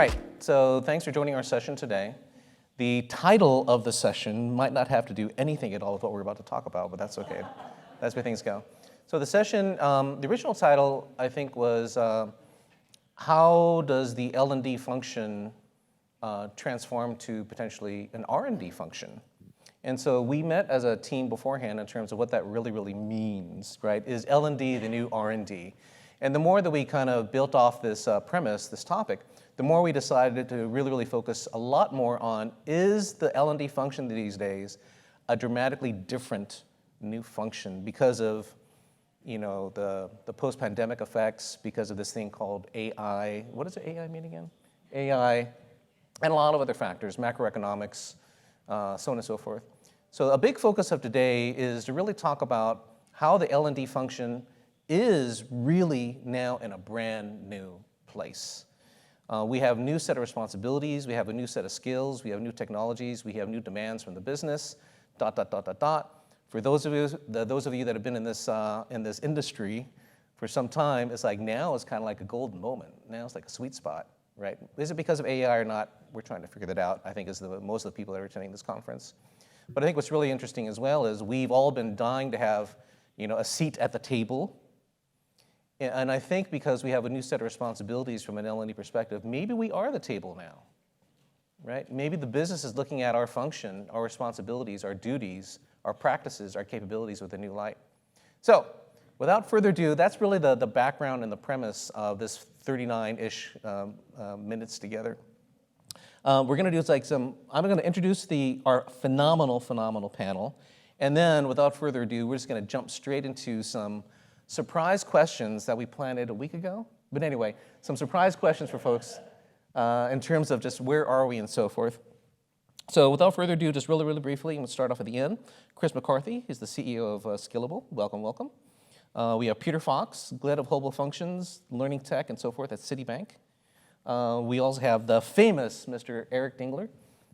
right, so thanks for joining our session today. The title of the session might not have to do anything at all with what we're about to talk about, but that's okay. That's where things go. So the session, the original title, I think, was how does the L&D function transform to potentially an R&D function? And so we met as a team beforehand in terms of what that really means, right? Is L&D the new R&D? And the more that we kind of built off this premise, this topic, the more we decided to really focus a lot more on, is the L&D function these days a dramatically different new function because of, you know, the post-pandemic effects, because of this thing called AI. What does AI mean again? AI, and a lot of other factors, macroeconomics, so on and so forth. So a big focus of today is to really talk about how the L&D function is really now in a brand new place. We have a new set of responsibilities, we have a new set of skills, we have new technologies, we have new demands from the business, ... For those of you that have been in this industry for some time, it's like now is kind of like a golden moment. Now it's like a sweet spot, right? Is it because of AI or not? We're trying to figure that out, I think, is most of the people that are attending this conference. But I think what's really interesting as well is we've all been dying to have, you know, a seat at the table. And I think because we have a new set of responsibilities from an L&D perspective, maybe we are the table now, right? Maybe the business is looking at our function, our responsibilities, our duties, our practices, our capabilities with a new light. So without further ado, that's really the background and the premise of this 39-ish minutes together. We're going to do like I'm going to introduce our phenomenal panel. And then without further ado, we're just going to jump straight into some surprise questions that we planted a week ago. But anyway, some surprise questions for folks in terms of just where are we and so forth. So without further ado, just really briefly, I'm going to start off at the end. Chris McCarthy is the CEO of Skillable. Welcome. We have Peter Fox, Glad of Global Functions, Learning Tech, and so forth at Citibank. We also have the famous Mr. Eric Dingler,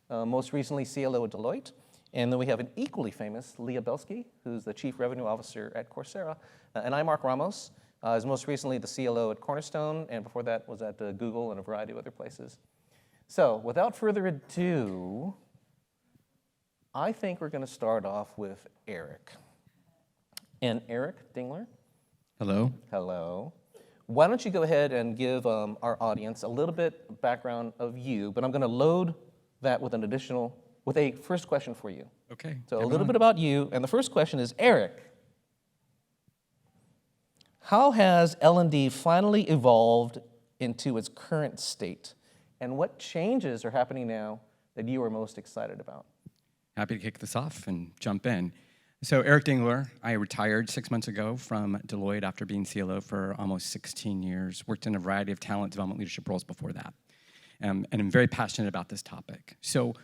most recently CLO at Deloitte. And then we have an equally famous Leah Belsky, who's the Chief Revenue Officer at Coursera. And I'm Marc Ramos, is most recently the CLO at Cornerstone, and before that was at Google and a variety of other places. So without further ado, I think we're going to start off with Eric. And Eric Dingler. Hello. Why don't you go ahead and give our audience a little bit background of you, but I'm going to load that with with a first question for you. Okay. So a little bit about you, and the first question is, Eric, how has L&D finally evolved into its current state? And what changes are happening now that you are most excited about? Happy to kick this off and jump in. So Eric Dingler, I retired 6 months ago from Deloitte after being CLO for almost 16 years, worked in a variety of talent development leadership roles before that. And I'm very passionate about this topic. So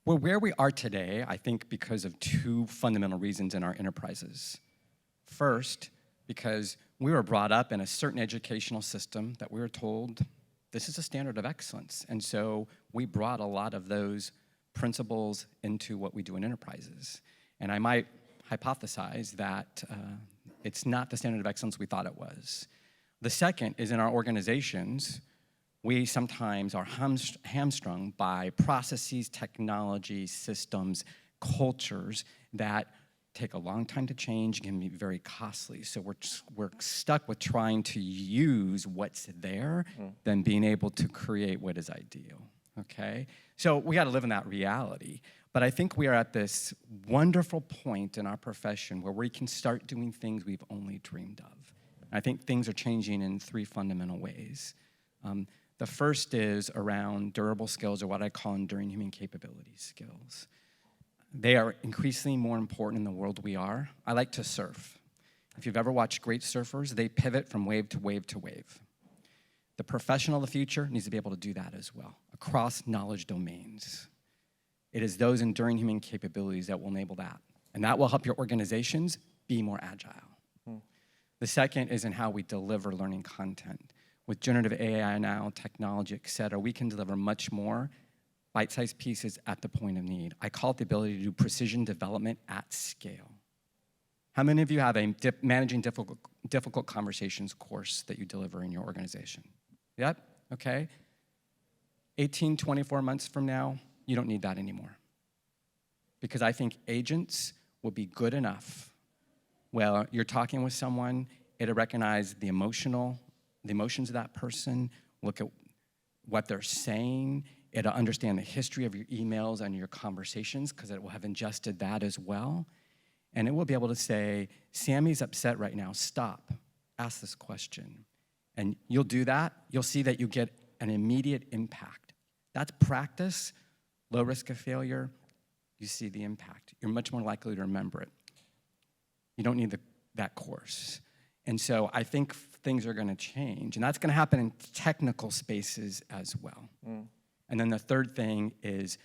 we're where we are today, I think, because of two fundamental reasons in our enterprises. First, because we were brought up in a certain educational system that we were told this is a standard of excellence. And so we brought a lot of those principles into what we do in enterprises. And I might hypothesize that it's not the standard of excellence we thought it was. The second is in our organizations, we sometimes are hamstrung by processes, technology, systems, cultures that take a long time to change, can be very costly. So we're stuck with trying to use what's there than being able to create what is ideal, okay? So we gotta live in that reality. But I think we are at this wonderful point in our profession where we can start doing things we've only dreamed of. I think things are changing in three fundamental ways. The first is around durable skills, or what I call enduring human capability skills. They are increasingly more important in the world we are. I like to surf. If you've ever watched great surfers, they pivot from wave to wave to wave. The professional of the future needs to be able to do that as well, across knowledge domains. It is those enduring human capabilities that will enable that. And that will help your organizations be more agile. The second is in how we deliver learning content. With generative AI now, technology, et cetera, we can deliver much more bite-sized pieces at the point of need. I call it the ability to do precision development at scale. How many of you have a managing difficult conversations course that you deliver in your organization? Yep, okay. 18, 24 months from now, you don't need that anymore. Because I think agents will be good enough. Well, you're talking with someone, it'll recognize the emotions of that person, look at what they're saying, it'll understand the history of your emails and your conversations, because it will have ingested that as well. And it will be able to say, Sammy's upset right now, stop, ask this question. And you'll do that, you'll see that you get an immediate impact. That's practice, low risk of failure, you see the impact. You're much more likely to remember it. You don't need that course. And so I think things are going to change, and that's going to happen in technical spaces as well. And then the third thing is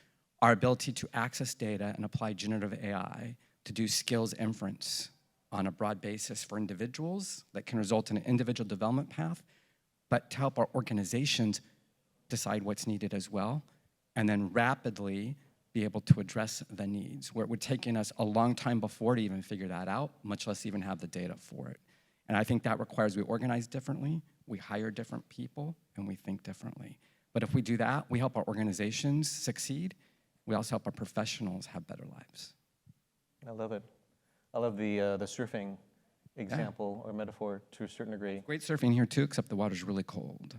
our ability to access data and apply generative AI to do skills inference on a broad basis for individuals that can result in an individual development path, but to help our organizations decide what's needed as well, and then rapidly be able to address the needs, where it would take us a long time before to even figure that out, much less even have the data for it. And I think that requires we organize differently, we hire different people, and we think differently. But if we do that, we help our organizations succeed. We also help our professionals have better lives. I love it. I love the surfing example or metaphor to a certain degree. Great surfing here too, except the water's really cold.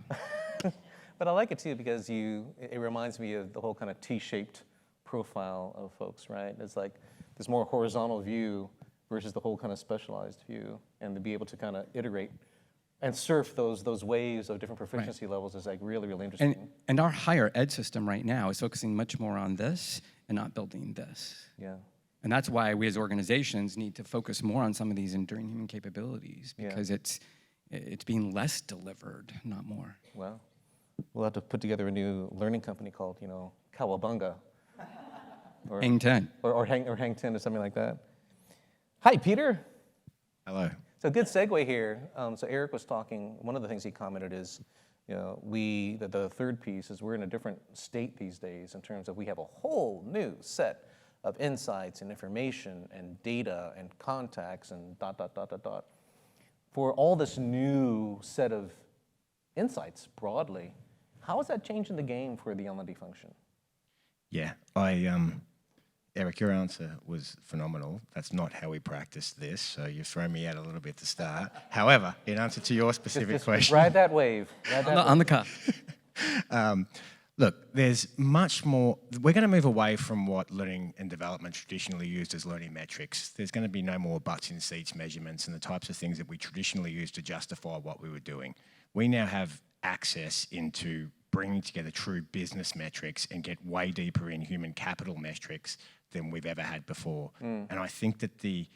But I like it too because it reminds me of the whole kind of T-shaped profile of folks, right? It's like this more horizontal view versus the whole kind of specialized view, and to be able to kind of iterate and surf those waves of different proficiency levels is like really, really interesting. And our higher ed system right now is focusing much more on this and not building this. Yeah. And that's why we as organizations need to focus more on some of these enduring human capabilities, because it's being less delivered, not more. Well, we'll have to put together a new learning company called, Cowabunga. Or Hang 10. Or Hang 10 or something like that. Hi, Peter. Hello. So good segue here. So Eric was talking, one of the things he commented is, the third piece is we're in a different state these days in terms of we have a whole new set of insights and information and data and contacts and ... For all this new set of insights broadly, how is that changing the game for the L&D function? Yeah, Eric, your answer was phenomenal. That's not how we practice this, so you've thrown me out a little bit to start. However, in answer to your specific question... Ride that wave. On the cuff. Look, there's much more... We're going to move away from what learning and development traditionally used as learning metrics. There's going to be no more butts in seats measurements and the types of things that we traditionally used to justify what we were doing. We now have access into bringing together true business metrics and get way deeper in human capital metrics than we've ever had before. And I think that the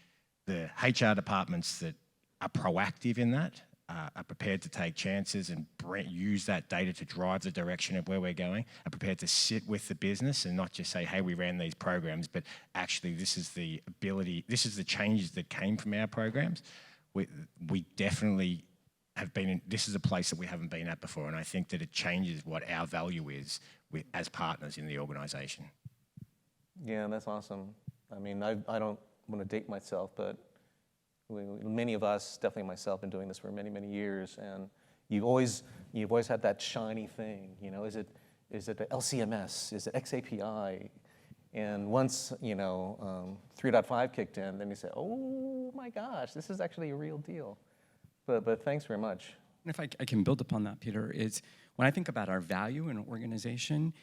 HR departments that are proactive in that are prepared to take chances and use that data to drive the direction of where we're going, are prepared to sit with the business and not just say, hey, we ran these programs, but actually this is the ability, this is the changes that came from our programs. We definitely have been in, this is a place that we haven't been at before, and I think that it changes what our value is as partners in the organization. Yeah, that's awesome. I mean, I don't want to date myself, but many of us, definitely myself, been doing this for many, many years, and you've always had that shiny thing. Is it the LCMS? Is it XAPI? And once 3.5 kicked in, then you say, oh my gosh, this is actually a real deal. But thanks very much. And if I can build upon that, Peter, is when I think about our value in an organization,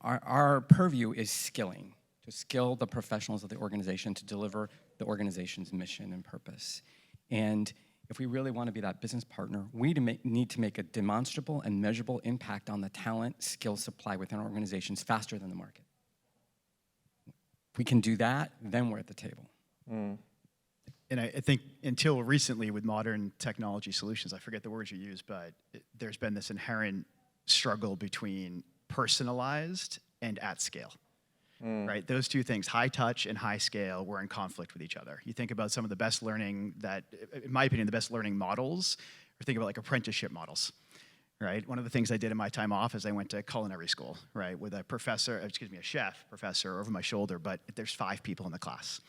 our purview is skilling, to skill the professionals of the organization to deliver the organization's mission and purpose. And if we really want to be that business partner, we need to make a demonstrable and measurable impact on the talent skill supply within our organizations faster than the market. If we can do that, then we're at the table. And I think until recently with modern technology solutions, I forget the words you use, but there's been this inherent struggle between personalized and at scale, right? Those two things, high touch and high scale, were in conflict with each other. You think about some of the best learning that, in my opinion, the best learning models, or think about like apprenticeship models, right? One of the things I did in my time off is I went to culinary school, right? With a a chef professor over my shoulder, but there's 5 people in the class.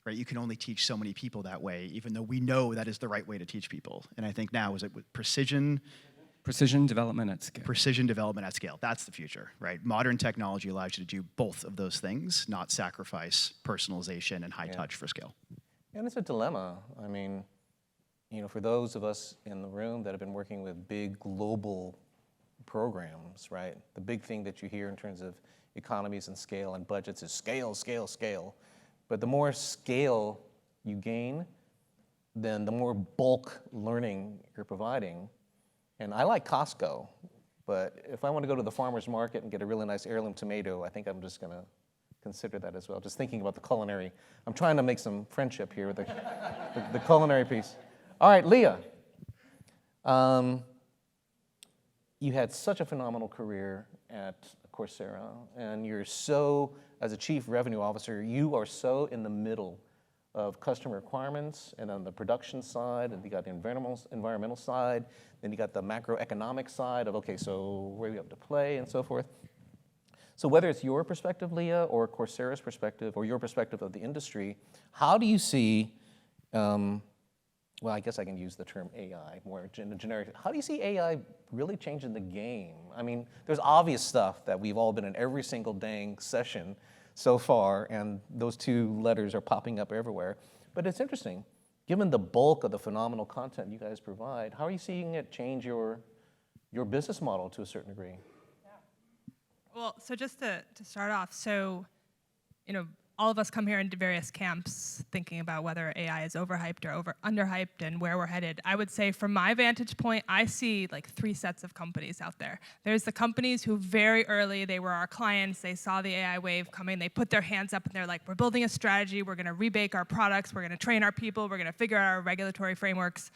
Right, you can only teach so many people that way, even though we know that is the right way to teach people. And I think now, is it with precision Precision development at scale. Precision development at scale. That's the future, right? Modern technology allows you to do both of those things, not sacrifice personalization and high touch for scale. And it's a dilemma. I mean, you know, for those of us in the room that have been working with big global programs, right? The big thing that you hear in terms of economies and scale and budgets is scale, scale, scale. But the more scale you gain, then the more bulk learning you're providing. And I like Costco, but if I want to go to the farmer's market and get a really nice heirloom tomato, I think I'm just going to consider that as well. Just thinking about the culinary. I'm trying to make some friendship here with the culinary piece. All right, Leah. You had such a phenomenal career at Coursera, and you're so, as a chief revenue officer, you are so in the middle of customer requirements, and on the production side, and you got the environmental side, then you got the macroeconomic side of, okay, so where you have to play and so forth. So whether it's your perspective, Leah, or Coursera's perspective, or your perspective of the industry, how do you see, well, I guess I can use the term AI more generic. How do you see AI really changing the game? I mean, there's obvious stuff that we've all been in every single dang session so far, and those two letters are popping up everywhere. But it's interesting, given the bulk of the phenomenal content you guys provide, how are you seeing it change your business model to a certain degree? Well, so just to start off, so, you know, all of us come here into various camps thinking about whether AI is overhyped or underhyped and where we're headed. I would say from my vantage point, I see like 3 sets of companies out there. There's the companies who very early, they were our clients, they saw the AI wave coming, they put their hands up and they're like, we're building a strategy, we're gonna rebake our products, we're gonna train our people, we're gonna figure out our regulatory frameworks,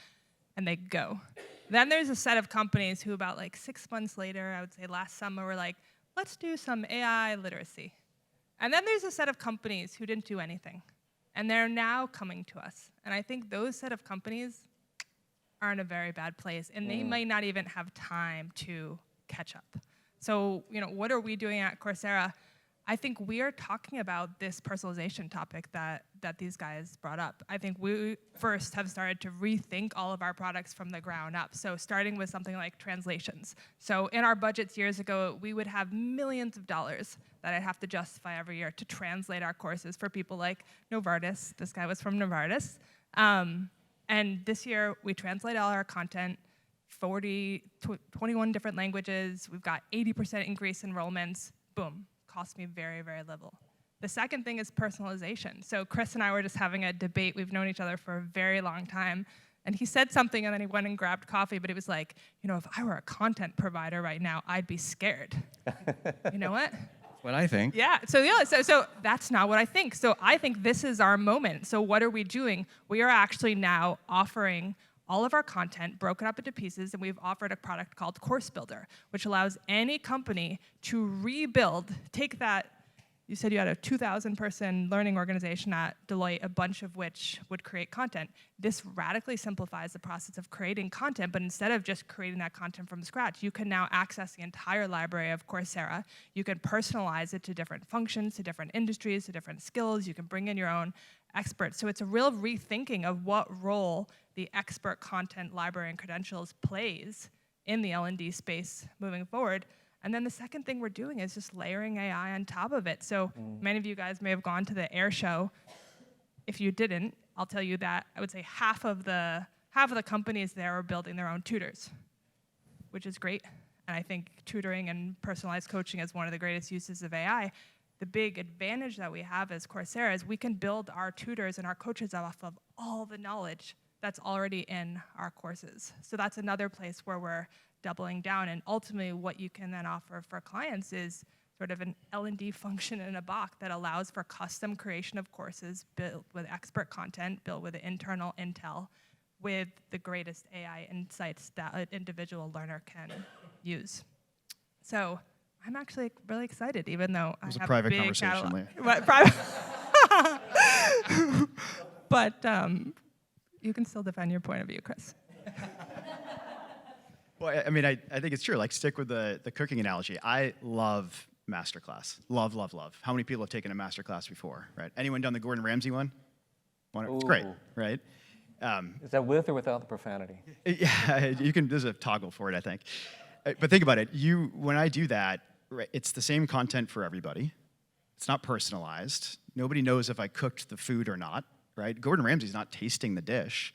and they go. Then there's a set of companies who about like 6 months later, I would say last summer, were like, let's do some AI literacy. And then there's a set of companies who didn't do anything, and they're now coming to us. And I think those set of companies are in a very bad place, and they might not even have time to catch up. So, you know, what are we doing at Coursera? I think we are talking about this personalization topic that these guys brought up. I think we first have started to rethink all of our products from the ground up. So starting with something like translations. So in our budgets years ago, we would have millions of dollars that I'd have to justify every year to translate our courses for people like Novartis. This guy was from Novartis. And this year, we translate all our content, 21 different languages. We've got 80% increase in enrollments. Boom. Cost me very, very little. The second thing is personalization. So Chris and I were just having a debate. We've known each other for a very long time. And he said something, and then he went and grabbed coffee. But it was like, you know, if I were a content provider right now, I'd be scared. You know what? What I think. Yeah, so that's not what I think. So I think this is our moment. So what are we doing? We are actually now offering all of our content broken up into pieces, and we've offered a product called Course Builder, which allows any company to rebuild, take that, you said you had a 2,000-person learning organization at Deloitte, a bunch of which would create content. This radically simplifies the process of creating content, but instead of just creating that content from scratch, you can now access the entire library of Coursera. You can personalize it to different functions, to different industries, to different skills. You can bring in your own experts. So it's a real rethinking of what role the expert content library and credentials plays in the L&D space moving forward. And then the second thing we're doing is just layering AI on top of it. So many of you guys may have gone to the AIR Show. If you didn't, I'll tell you that I would say half of the companies there are building their own tutors, which is great. And I think tutoring and personalized coaching is one of the greatest uses of AI. The big advantage that we have as Coursera is we can build our tutors and our coaches off of all the knowledge that's already in our courses. So that's another place where we're doubling down. And ultimately, what you can then offer for clients is sort of an L&D function in a box that allows for custom creation of courses built with expert content, built with internal intel, with the greatest AI insights that an individual learner can use. So I'm actually really excited, even though I have a private big conversation, catalog. Leah. What, private? But you can still defend your point of view, Chris. Well, I mean, I think it's true. Like, stick with the cooking analogy. I love masterclass. Love, love, love. How many people have taken a masterclass before, right? Anyone done the Gordon Ramsay one? It's great, Ooh. right? Is that with or without the profanity? Yeah, you can. There's a toggle for it, I think. But think about it. When I do that, right, it's the same content for everybody. It's not personalized. Nobody knows if I cooked the food or not, right? Gordon Ramsay's not tasting the dish,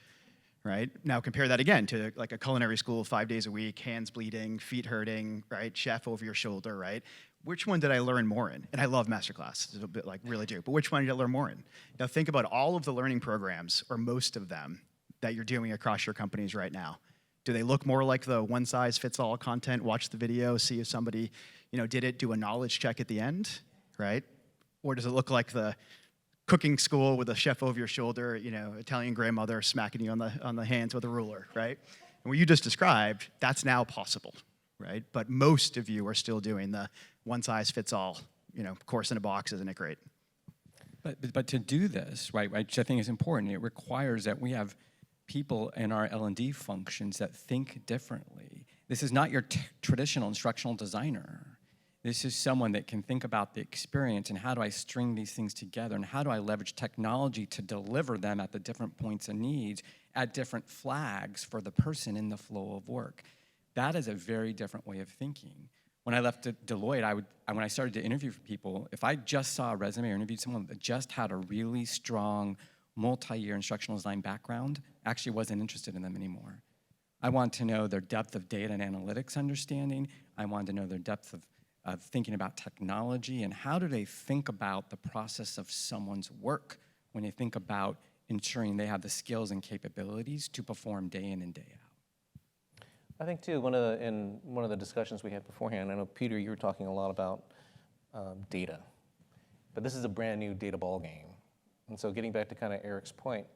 right? Now compare that again to like a culinary school, 5 days a week, hands bleeding, feet hurting, right? Chef over your shoulder, right? Which one did I learn more in? And I love masterclass, it's a bit like really do. But which one did I learn more in? Now think about all of the learning programs, or most of them, that you're doing across your companies right now. Do they look more like the one-size-fits-all content? Watch the video, see if somebody, did it. Do a knowledge check at the end, right? Or does it look like the cooking school with a chef over your shoulder, Italian grandmother smacking you on the hands with a ruler, right? And what you just described, that's now possible, right? But most of you are still doing the one-size-fits-all, course in a box. Isn't it great? But to do this, right, which I think is important, it requires that we have people in our L&D functions that think differently. This is not your traditional instructional designer. This is someone that can think about the experience and how do I string these things together and how do I leverage technology to deliver them at the different points of needs at different flags for the person in the flow of work. That is a very different way of thinking. When I left Deloitte, when I started to interview people, if I just saw a resume or interviewed someone that just had a really strong multi-year instructional design background, I actually wasn't interested in them anymore. I want to know their depth of data and analytics understanding. I wanted to know their depth of thinking about technology and how do they think about the process of someone's work when they think about ensuring they have the skills and capabilities to perform day in and day out. I think too, in one of the discussions we had beforehand, I know Peter, you were talking a lot about data, but this is a brand new data ball game. And so getting back to kind of Eric's point,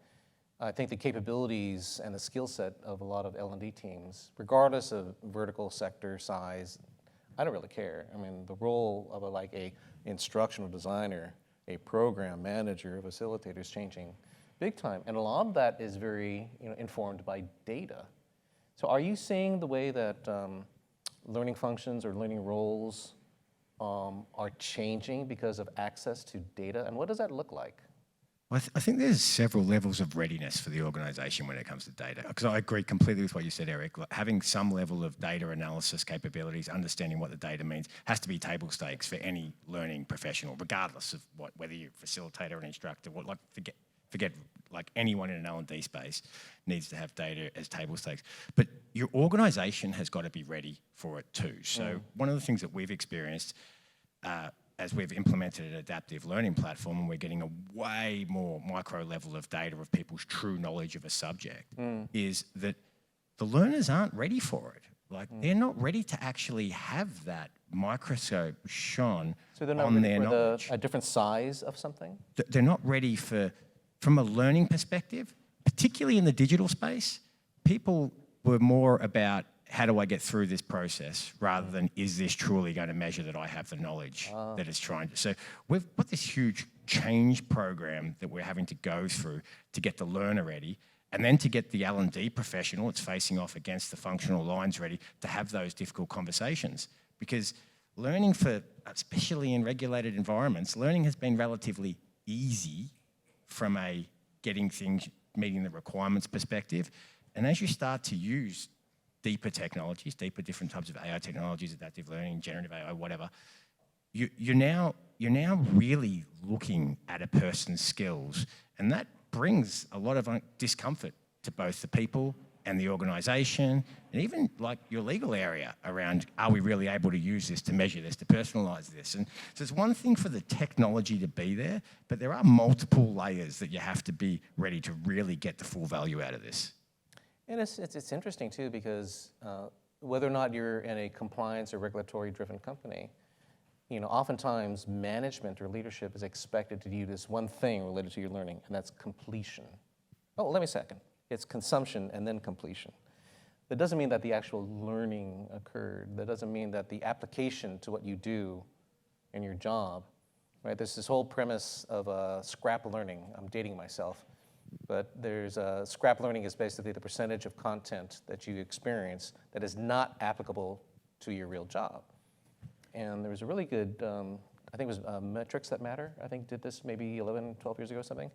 I think the capabilities and the skill set of a lot of L&D teams, regardless of vertical sector size, I don't really care. I mean, the role of a instructional designer, a program manager, a facilitator is changing big time. And a lot of that is very informed by data. So are you seeing the way that learning functions or learning roles are changing because of access to data? And what does that look like? Well, I think there's several levels of readiness for the organization when it comes to data. Because I agree completely with what you said, Eric. Like, having some level of data analysis capabilities, understanding what the data means, has to be table stakes for any learning professional, regardless of whether you're a facilitator or an instructor. Forget like anyone in an L&D space needs to have data as table stakes. But your organization has got to be ready for it too. So one of the things that we've experienced as we've implemented an adaptive learning platform and we're getting a way more micro level of data of people's true knowledge of a subject, is that the learners aren't ready for it. Like they're not ready to actually have that microscope shone So they're not on ready their for knowledge. a different size of something? They're not ready from a learning perspective, particularly in the digital space. People were more about how do I get through this process rather than is this truly going to measure that I have the knowledge that it's trying to. So we've got this huge change program that we're having to go through to get the learner ready and then to get the L&D professional that's facing off against the functional lines ready to have those difficult conversations. Because learning especially in regulated environments, learning has been relatively easy from a getting things, meeting the requirements perspective. And as you start to use deeper technologies, different types of AI technologies, adaptive learning, generative AI, whatever, you're now really looking at a person's skills, and that brings a lot of discomfort to both the people and the organisation, and even like your legal area around, are we really able to use this to measure this, to personalise this? And so it's one thing for the technology to be there, but there are multiple layers that you have to be ready to really get the full value out of this. And it's interesting too because whether or not you're in a compliance or regulatory driven company, oftentimes management or leadership is expected to do this one thing related to your learning, and that's completion. Oh, let me second. It's consumption and then completion. That doesn't mean that the actual learning occurred. That doesn't mean that the application to what you do in your job, right? There's this whole premise of scrap learning. I'm dating myself. But scrap learning is basically the percentage of content that you experience that is not applicable to your real job. And there was a really good, I think it was Metrics That Matter, I think did this maybe 11, 12 years ago or something.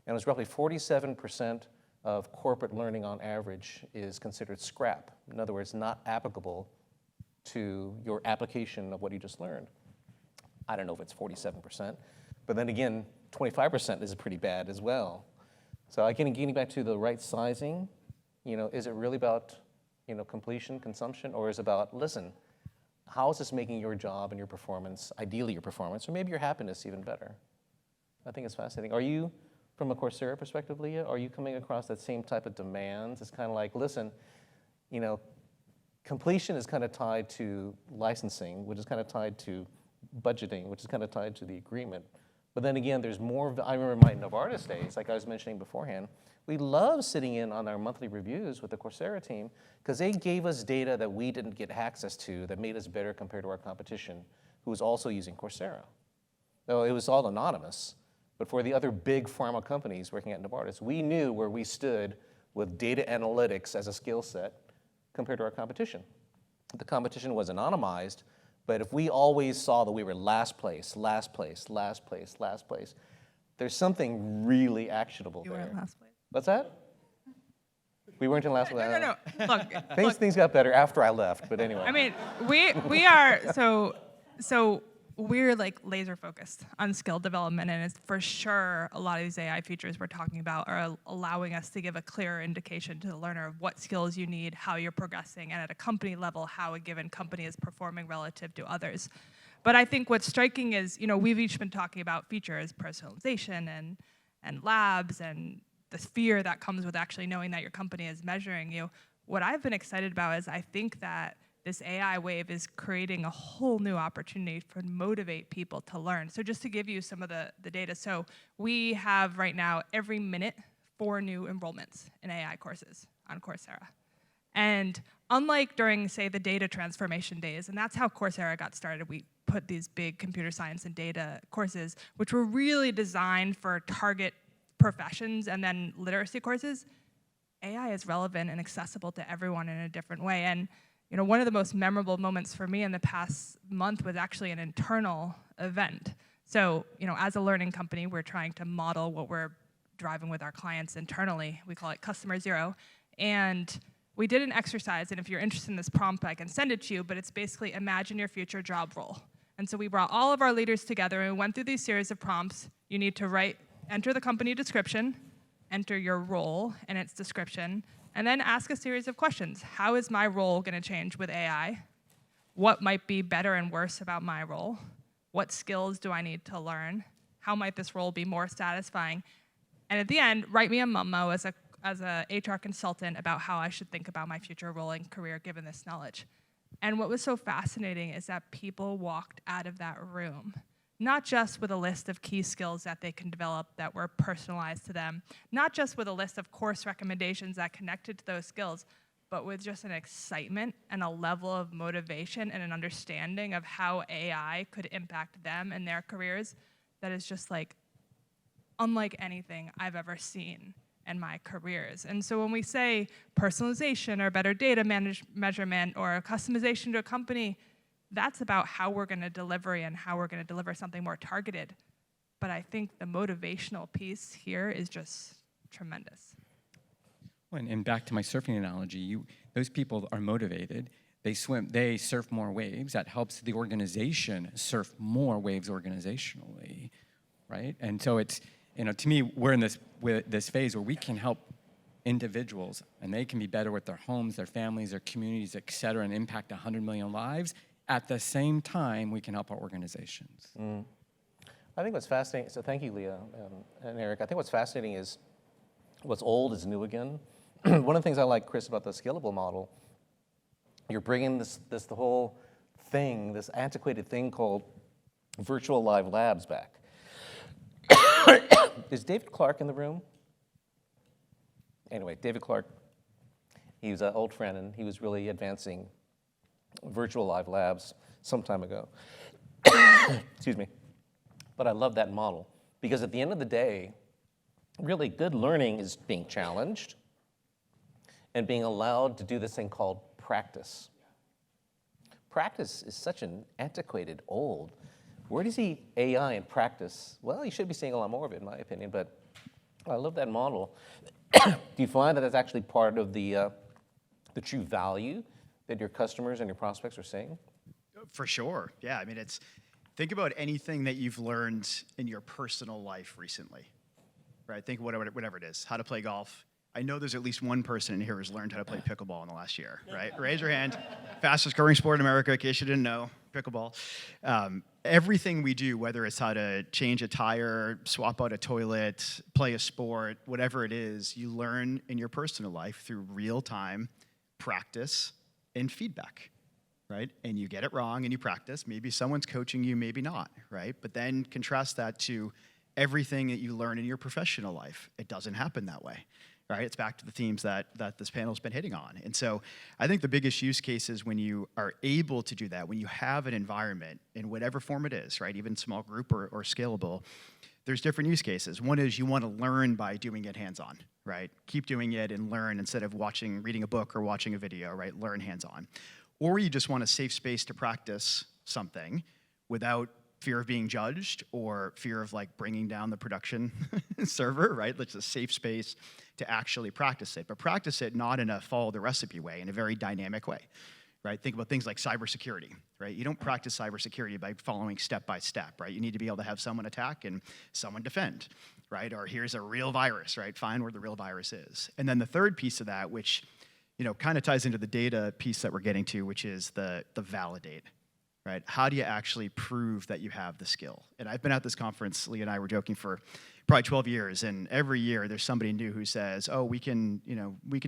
And it was roughly 47% of corporate learning on average is considered scrap. In other words, not applicable to your application of what you just learned. I don't know if it's 47%, but then again, 25% is pretty bad as well. So again, getting back to the right sizing, is it really about, completion, consumption, or is it about, listen, how is this making your job and your performance, ideally your performance, or maybe your happiness even better? I think it's fascinating. Are you, from a Coursera perspective, Leah, are you coming across that same type of demands? It's kind of like, listen, completion is kind of tied to licensing, which is kind of tied to budgeting, which is kind of tied to the agreement. But then again, there's more. I remember my Novartis days, like I was mentioning beforehand, we love sitting in on our monthly reviews with the Coursera team because they gave us data that we didn't get access to that made us better compared to our competition, who was also using Coursera. So it was all anonymous, but for the other big pharma companies working at Novartis, we knew where we stood with data analytics as a skill set compared to our competition. The competition was anonymized, but if we always saw that we were last place, there's something really actionable You there. were in last place. What's that? We weren't in last place. No. Look, Things got better after I left, but anyway. I mean, we are so we're like laser focused on skill development, and it's for sure a lot of these AI features we're talking about are allowing us to give a clearer indication to the learner of what skills you need, how you're progressing, and at a company level, how a given company is performing relative to others. But I think what's striking is, we've each been talking about features, personalization, and labs, and the fear that comes with actually knowing that your company is measuring you. What I've been excited about is I think that this AI wave is creating a whole new opportunity for motivate people to learn. So just to give you some of the data, so we have right now every minute 4 new enrollments in AI courses on Coursera. And unlike during, say, the data transformation days, and that's how Coursera got started, we put these big computer science and data courses, which were really designed for target professions and then literacy courses. AI is relevant and accessible to everyone in a different way. And one of the most memorable moments for me in the past month was actually an internal event. So, as a learning company, we're trying to model what we're driving with our clients internally. We call it Customer Zero. And we did an exercise, and if you're interested in this prompt, I can send it to you, but it's basically imagine your future job role. And so we brought all of our leaders together and we went through these series of prompts. You need to enter the company description, enter your role and its description, and then ask a series of questions. How is my role going to change with AI? What might be better and worse about my role? What skills do I need to learn? How might this role be more satisfying? And at the end, write me a memo as a HR consultant about how I should think about my future role and career given this knowledge. And what was so fascinating is that people walked out of that room not just with a list of key skills that they can develop that were personalized to them, not just with a list of course recommendations that connected to those skills, but with just an excitement and a level of motivation and an understanding of how AI could impact them and their careers that is just like unlike anything I've ever seen in my careers. And so when we say personalization or better data measurement or customization to a company, that's about how we're going to deliver and how we're going to deliver something more targeted. But I think the motivational piece here is just tremendous. And back to my surfing analogy, those people are motivated. They swim, they surf more waves. That helps the organization surf more waves organizationally, right? And so it's, to me, we're in this phase where we can help individuals, and they can be better with their homes, their families, their communities, et cetera, and impact 100 million lives. At the same time, we can help our organizations. I think what's fascinating, so thank you, Leah and Eric. I think what's fascinating is what's old is new again. One of the things I like, Chris, about the Skillable model, you're bringing the whole thing, this antiquated thing called virtual live labs back. Is David Clark in the room? Anyway, David Clark, he was an old friend, and he was really advancing virtual live labs some time ago. Excuse me. But I love that model because at the end of the day, really good learning is being challenged and being allowed to do this thing called practice. Practice is such an antiquated, old. Where do you see AI in practice? Well, you should be seeing a lot more of it, in my opinion, but I love that model. Do you find that that's actually part of the true value that your customers and your prospects are seeing? For sure. Yeah. I mean, think about anything that you've learned in your personal life recently, right? Think whatever it is, how to play golf. I know there's at least one person in here who's learned how to play pickleball in the last year, right? Raise your hand. Fastest growing sport in America, in case you didn't know, pickleball. Everything we do, whether it's how to change a tire, swap out a toilet, play a sport, whatever it is, you learn in your personal life through real-time practice and feedback, right? And you get it wrong and you practice. Maybe someone's coaching you, maybe not, right? But then contrast that to everything that you learn in your professional life. It doesn't happen that way. Right? It's back to the themes that this panel's been hitting on. And so I think the biggest use case is when you are able to do that, when you have an environment in whatever form it is, right? Even small group or scalable, there's different use cases. One is you want to learn by doing it hands-on, right? Keep doing it and learn instead of reading a book or watching a video, right? Learn hands-on. Or you just want a safe space to practice something without fear of being judged or fear of like bringing down the production server, right? It's a safe space to actually practice it, but practice it not in a follow the recipe way, in a very dynamic way, right? Think about things like cybersecurity, right? You don't practice cybersecurity by following step by step, right? You need to be able to have someone attack and someone defend, right? Or here's a real virus, right? Find where the real virus is. And then the third piece of that, which kind of ties into the data piece that we're getting to, which is the validate. Right? How do you actually prove that you have the skill? And I've been at this conference, Leah and I were joking, for probably 12 years, and every year there's somebody new who says, oh, we can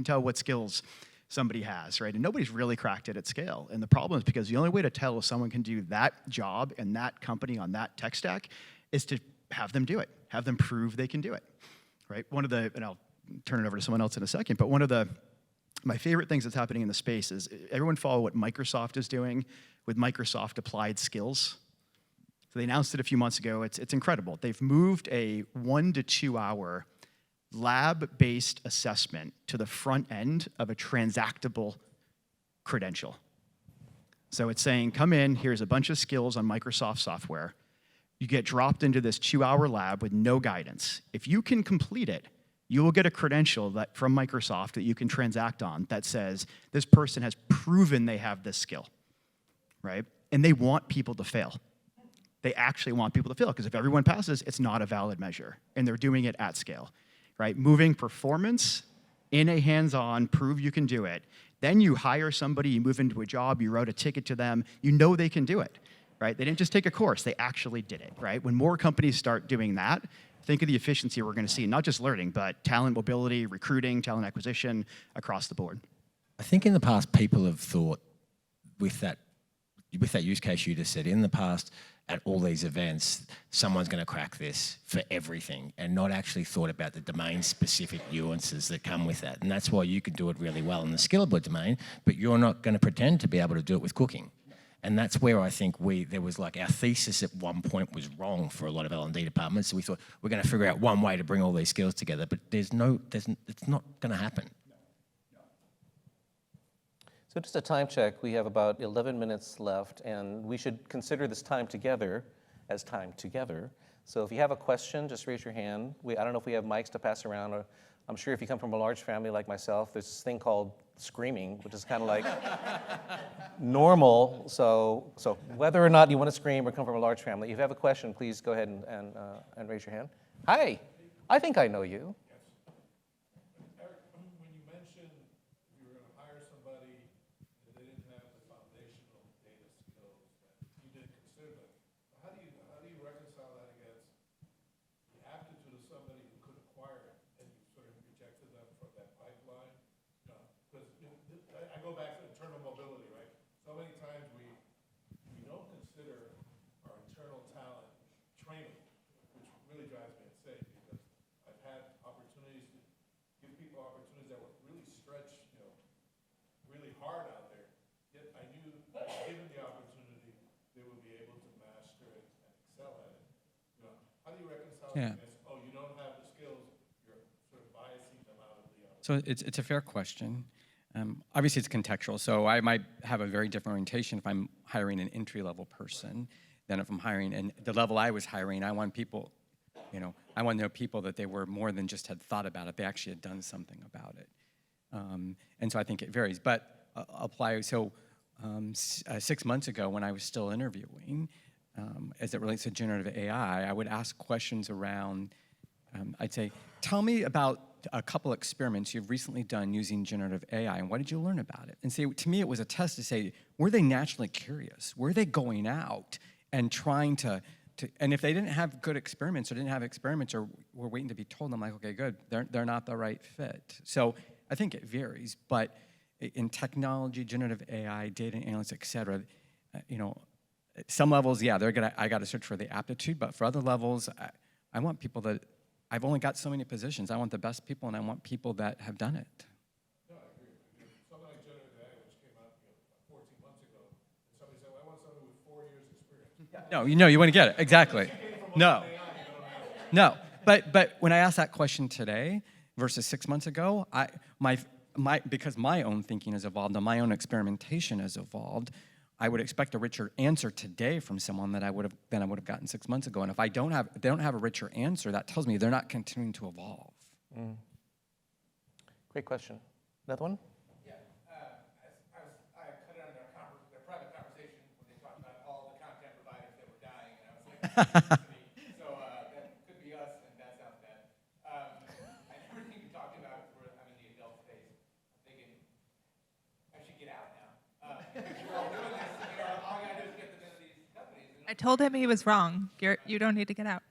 tell what skills somebody has, right? And nobody's really cracked it at scale. And the problem is because the only way to tell if someone can do that job and that company on that tech stack is to have them do it, have them prove they can do it, right? And I'll turn it over to someone else in a second, but my favorite things that's happening in the space is everyone follow what Microsoft is doing with Microsoft Applied Skills. So they announced it a few months ago. It's incredible. They've moved a 1 to 2 hour lab-based assessment to the front end of a transactable credential. So it's saying, come in, here's a bunch of skills on Microsoft software. You get dropped into this 2-hour lab with no guidance. If you can complete it, you will get a credential from Microsoft that you can transact on that says this person has proven they have this skill, right? And they want people to fail. They actually want people to fail because if everyone passes, it's not a valid measure. And they're doing it at scale, right? Moving performance in a hands-on, prove you can do it. Then you hire somebody, you move into a job, you wrote a ticket to them, you know they can do it, right? They didn't just take a course, they actually did it, right? When more companies start doing that, think of the efficiency we're going to see, not just learning, but talent mobility, recruiting, talent acquisition, across the board. I think in the past, people have thought with that use case you just said, in the past, at all these events, someone's going to crack this for everything and not actually thought about the domain-specific nuances that come with that. And that's why you can do it really well in the Skillable domain, but you're not going to pretend to be able to do it with cooking. And that's where I think there was like our thesis at one point was wrong for a lot of L&D departments. So we thought we're going to figure out one way to bring all these skills together, but it's not going to happen. So just a time check, we have about 11 minutes left, and we should consider this time together as time together. So if you have a question, just raise your hand. I don't know if we have mics to pass around, or I'm sure if you come from a large family like myself, there's this thing called screaming, which is kind of like normal. So whether or not you want to scream or come from a large family, if you have a question, please go ahead and raise your hand. Hi, I think I know you. Eric, when you mentioned you were going to hire somebody and they didn't have the foundational data skills, you didn't consider them. How do you reconcile that against the aptitude of somebody who could acquire it and you sort of rejected them from that pipeline? Because I go back to internal mobility, right? So many times we don't consider our internal talent training, which really drives me insane because I've had opportunities to give people opportunities that were really stretched, really hard out there. Yet I knew that given the opportunity, they would be able to master it and excel at it. How do you reconcile Yeah. against, oh, you don't have the skills, you're sort of biasing them out of the other? So it's a fair question. Obviously, it's contextual. So I might have a very different orientation if I'm hiring an entry-level person than if I'm hiring. And the level I was hiring, I want people, I want to know people that they were more than just had thought about it, they actually had done something about it. And so I think it varies, but apply, so 6 months ago when I was still interviewing, as it relates to generative AI, I would ask questions around, I'd say, tell me about a couple experiments you've recently done using generative AI, and what did you learn about it? And say, to me, it was a test to say, were they naturally curious? Were they going out and trying to and if they didn't have good experiments or didn't have experiments or were waiting to be told, I'm like, okay, good, they're not the right fit. So I think it varies, but in technology, generative AI, data analytics, et cetera, you know, at some levels, yeah, I got to search for the aptitude, but for other levels, I want people that, I've only got so many positions. I want the best people, and I want people that have done it. No, I agree. Something like generative AI, which came out 14 months ago, and somebody said, well, I want somebody with 4 years experience. No, you want to get it, exactly. No, but when I ask that question today versus 6 months ago, because my own thinking has evolved and my own experimentation has evolved, I would expect a richer answer today from someone than I would have gotten 6 months ago. And if they don't have a richer answer, that tells me they're not continuing to evolve. Great question. Another one? Yeah, I cut it on their private conversation when they talked about all the content providers that were dying, and I was like, so that could be us, and that sounds bad. And everything you talked about, I'm in the adult space, I'm thinking, I should get out now. We're all doing this, all you gotta do is get them into these companies. And I told him he was wrong. You don't need to get out.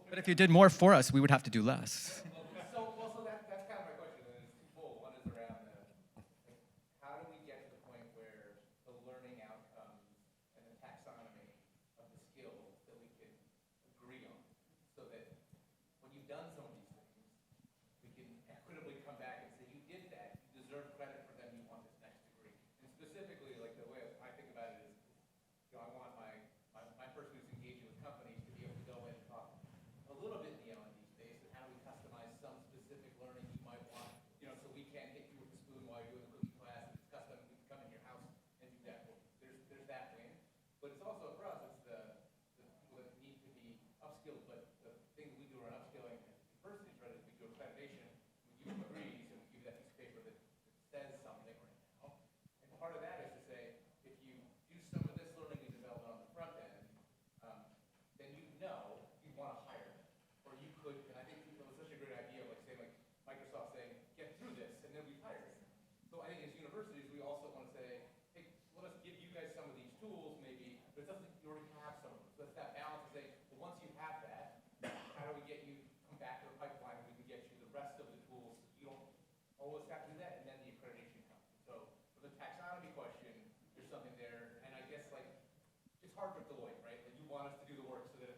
But if you did more for us, we would have to do less. So that's kind of my question, and it's twofold. One is around how do we get to the point where the learning outcomes and the taxonomy of the skills that we can agree on, so that when you've done some of these things, we can equitably come back and say, you did that, you deserve credit for them, you want this next degree. And specifically, like the way I think about it is, I want my person who's engaging with companies to be able to go in and talk a little bit in the L&D space, and how do we customize some specific learning you might want, so we can't hit you with the spoon while you're doing the cookie class, and it's custom, we can come in your house and do that. Well, there's that win, but it's also for us, it's the people that need to be upskilled, but the thing we do around upskilling and diversity is we do accreditation, we give degrees, and we give that piece of paper that says something right now. And part of that is to say, if you do some of this learning and development on the front end, then you want to hire them. Or you could, and I think it was such a great idea, like Microsoft saying, get through this, and then we hire you. So I think as universities, we also want to say, hey, let us give you guys some of these tools, maybe, but it doesn't, you already have some of them. So it's that balance of saying, well, once you have that, how do we get you, come back to the pipeline, and we can get you the rest of the tools. You don't always have to do that, and then the accreditation comes. So for the taxonomy question, there's something there, and I guess, it's hard for Deloitte, right? Like, you want us to do the work so that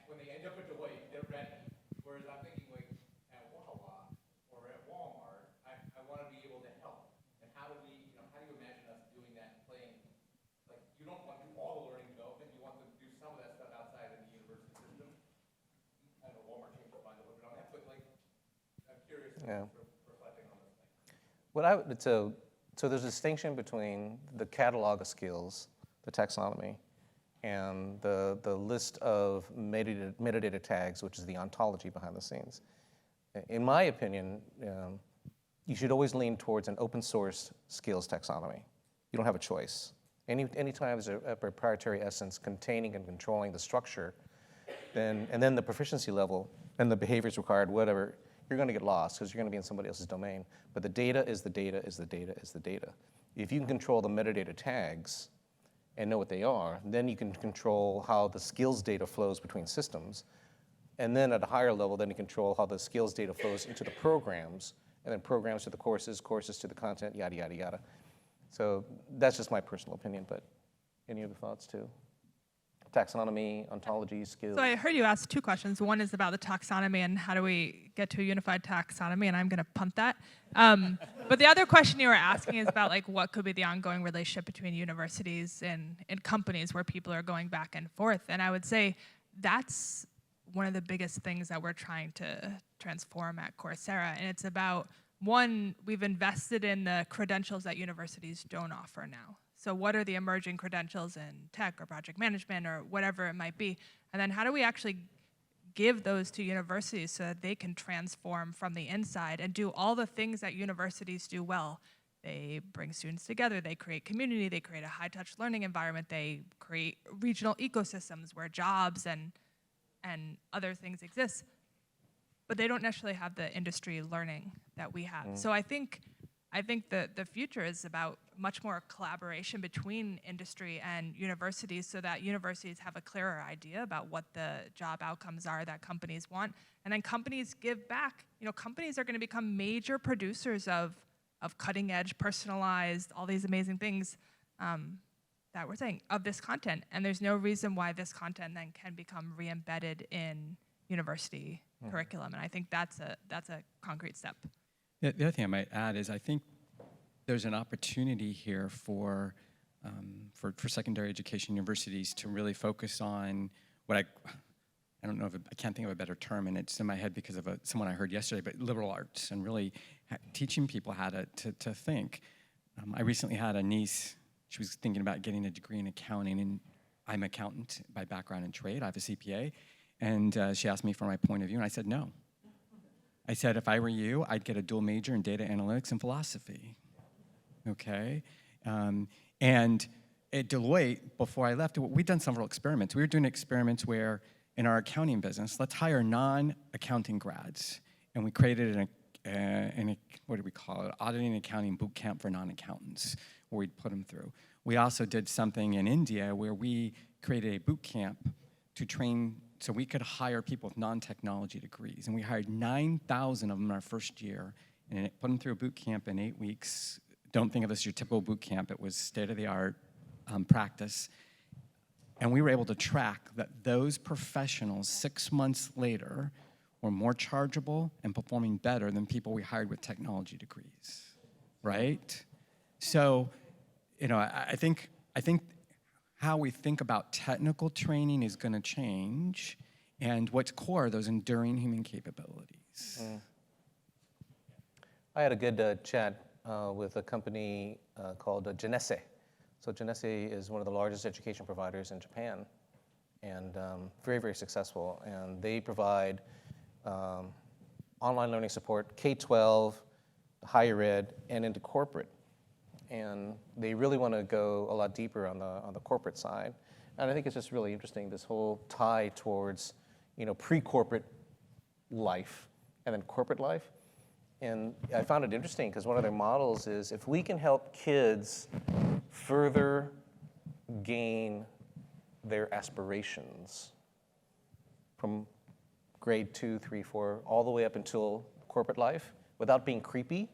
when they end up at Deloitte, they're ready. Whereas I'm thinking, at Wawa or at Walmart, I want to be able to help. And how do you imagine us doing that and playing, you don't want to do all the learning development, you want them to do some of that stuff outside of the university system. I know Walmart changed their mind a little bit on that, but I'm curious reflecting on this thing. So there's a distinction between the catalog of skills, the taxonomy, and the list of metadata tags, which is the ontology behind the scenes. In my opinion, you should always lean towards an open source skills taxonomy. You don't have a choice. Anytime there's a proprietary essence containing and controlling the structure, and then the proficiency level and the behaviors required, whatever, you're going to get lost because you're going to be in somebody else's domain. But the data is the data is the data is the data. If you can control the metadata tags and know what they are, then you can control how the skills data flows between systems. And then at a higher level, then you control how the skills data flows into the programs, and then programs to the courses, courses to the content, yada, yada, yada. So that's just my personal opinion, but any other thoughts too? Taxonomy, ontology, skills. So I heard you ask two questions. One is about the taxonomy and how do we get to a unified taxonomy, and I'm going to punt that. But the other question you were asking is about what could be the ongoing relationship between universities and companies where people are going back and forth. And I would say that's one of the biggest things that we're trying to transform at Coursera. And it's about, one, we've invested in the credentials that universities don't offer now. So what are the emerging credentials in tech or project management or whatever it might be? And then how do we actually give those to universities so that they can transform from the inside and do all the things that universities do well. They bring students together, they create community, they create a high-touch learning environment, they create regional ecosystems where jobs and other things exist. But they don't necessarily have the industry learning that we have. So I think the future is about much more collaboration between industry and universities so that universities have a clearer idea about what the job outcomes are that companies want. And then companies give back. You know, companies are going to become major producers of cutting edge, personalized, all these amazing things that we're saying of this content. And there's no reason why this content then can become re-embedded in university curriculum. And I think that's a concrete step. The other thing I might add is I think there's an opportunity here for secondary education universities to really focus on what I don't know if I can't think of a better term, and it's in my head because of someone I heard yesterday, but liberal arts and really teaching people how to think. I recently had a niece, she was thinking about getting a degree in accounting, and I'm an accountant by background and trade, I have a CPA, and she asked me for my point of view, and I said no. I said, if I were you, I'd get a dual major in data analytics and philosophy, okay? And at Deloitte, before I left, we'd done several experiments. We were doing experiments where, in our accounting business, let's hire non-accounting grads, and we created what do we call it, auditing and accounting boot camp for non-accountants, where we'd put them through. We also did something in India where we created a boot camp to train so we could hire people with non-technology degrees. And we hired 9,000 of them in our first year and put them through a boot camp in 8 weeks. Don't think of this as your typical boot camp. It was state-of-the-art practice. And we were able to track that those professionals 6 months later were more chargeable and performing better than people we hired with technology degrees, right? So, you know, I think how we think about technical training is going to change, and what's core are those enduring human capabilities. I had a good chat with a company called Genesse. So Genesse is one of the largest education providers in Japan, and very, very successful. And they provide online learning support, K-12, higher ed, and into corporate. And they really want to go a lot deeper on the corporate side. And I think it's just really interesting, this whole tie towards, you know, pre-corporate life and then corporate life. And I found it interesting because one of their models is if we can help kids further gain their aspirations from grade 2, 3, 4, all the way up until corporate life without being creepy,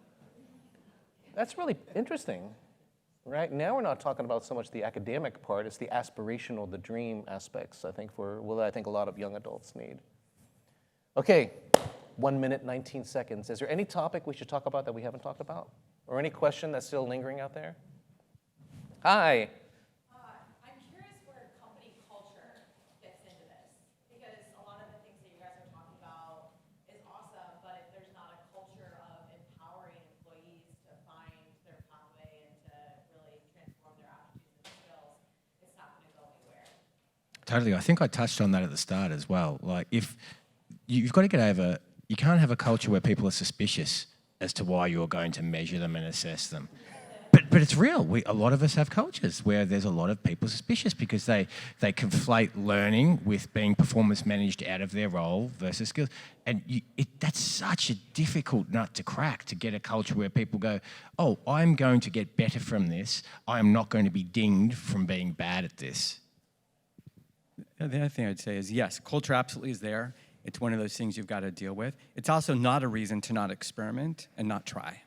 that's really interesting. Right now we're not talking about so much the academic part, it's the aspirational, the dream aspects, I think, I think a lot of young adults need. Okay, 1 minute, 19 seconds. Is there any topic we should talk about that we haven't talked about? Or any question that's still lingering out there? Hi. I'm curious where company culture fits into this, because a lot of the things that you guys are talking about is awesome, but if there's not a culture of empowering employees to find their pathway and to really transform their attitudes and skills, it's not going to go anywhere. Totally. I think I touched on that at the start as well. Like, if you've got to get over, you can't have a culture where people are suspicious as to why you're going to measure them and assess them. But it's real. A lot of us have cultures where there's a lot of people suspicious because they conflate learning with being performance managed out of their role versus skills. And that's such a difficult nut to crack, to get a culture where people go, oh, I'm going to get better from this. I'm not going to be dinged from being bad at this. The other thing I'd say is, yes, culture absolutely is there. It's one of those things you've got to deal with. It's also not a reason to not experiment and not try,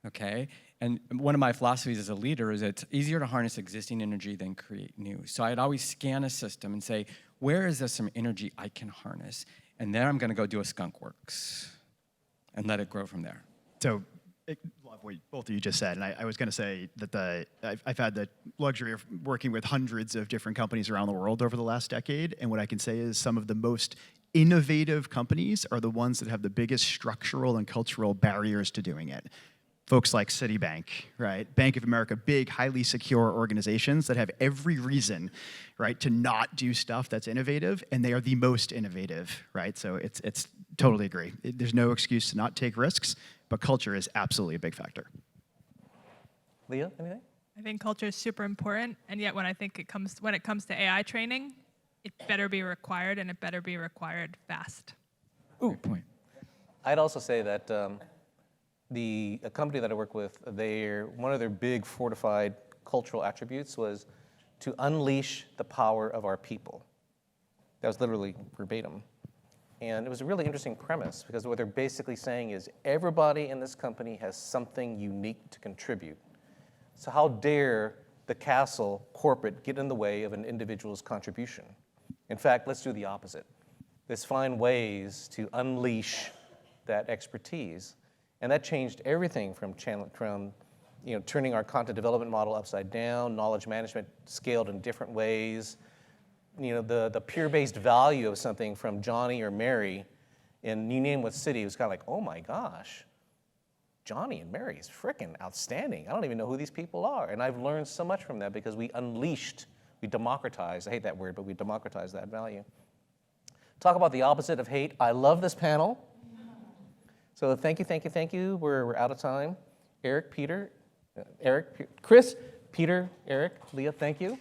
okay? And one of my philosophies as a leader is it's easier to harness existing energy than create new. So I'd always scan a system and say, where is there some energy I can harness? And then I'm going to go do a skunk works and let it grow from there. So, love what both of you just said, and I was going to say that I've had the luxury of working with hundreds of different companies around the world over the last decade, and what I can say is some of the most innovative companies are the ones that have the biggest structural and cultural barriers to doing it. folks like Citibank, right? Bank of America, big, highly secure organizations that have every reason, right, to not do stuff that's innovative, and they are the most innovative, right? So it's totally agree. There's no excuse to not take risks, but culture is absolutely a big factor. Leah, anything? I think culture is super important, and yet when it comes to AI training, it better be required, and it better be required fast. Good point. I'd also say that a company that I work with, one of their big fortified cultural attributes was to unleash the power of our people. That was literally verbatim. And it was a really interesting premise, because what they're basically saying is everybody in this company has something unique to contribute. So how dare the castle corporate get in the way of an individual's contribution? In fact, let's do the opposite. Let's find ways to unleash that expertise. And that changed everything from turning our content development model upside down, knowledge management scaled in different ways, the peer-based value of something from Johnny or Mary, and you name what city, it was kind of like, oh my gosh, Johnny and Mary is frickin' outstanding. I don't even know who these people are. And I've learned so much from that because we democratized, I hate that word, but we democratized that value. Talk about the opposite of hate. I love this panel. So thank you. We're out of time. Chris, Peter, Eric, Leah, thank you.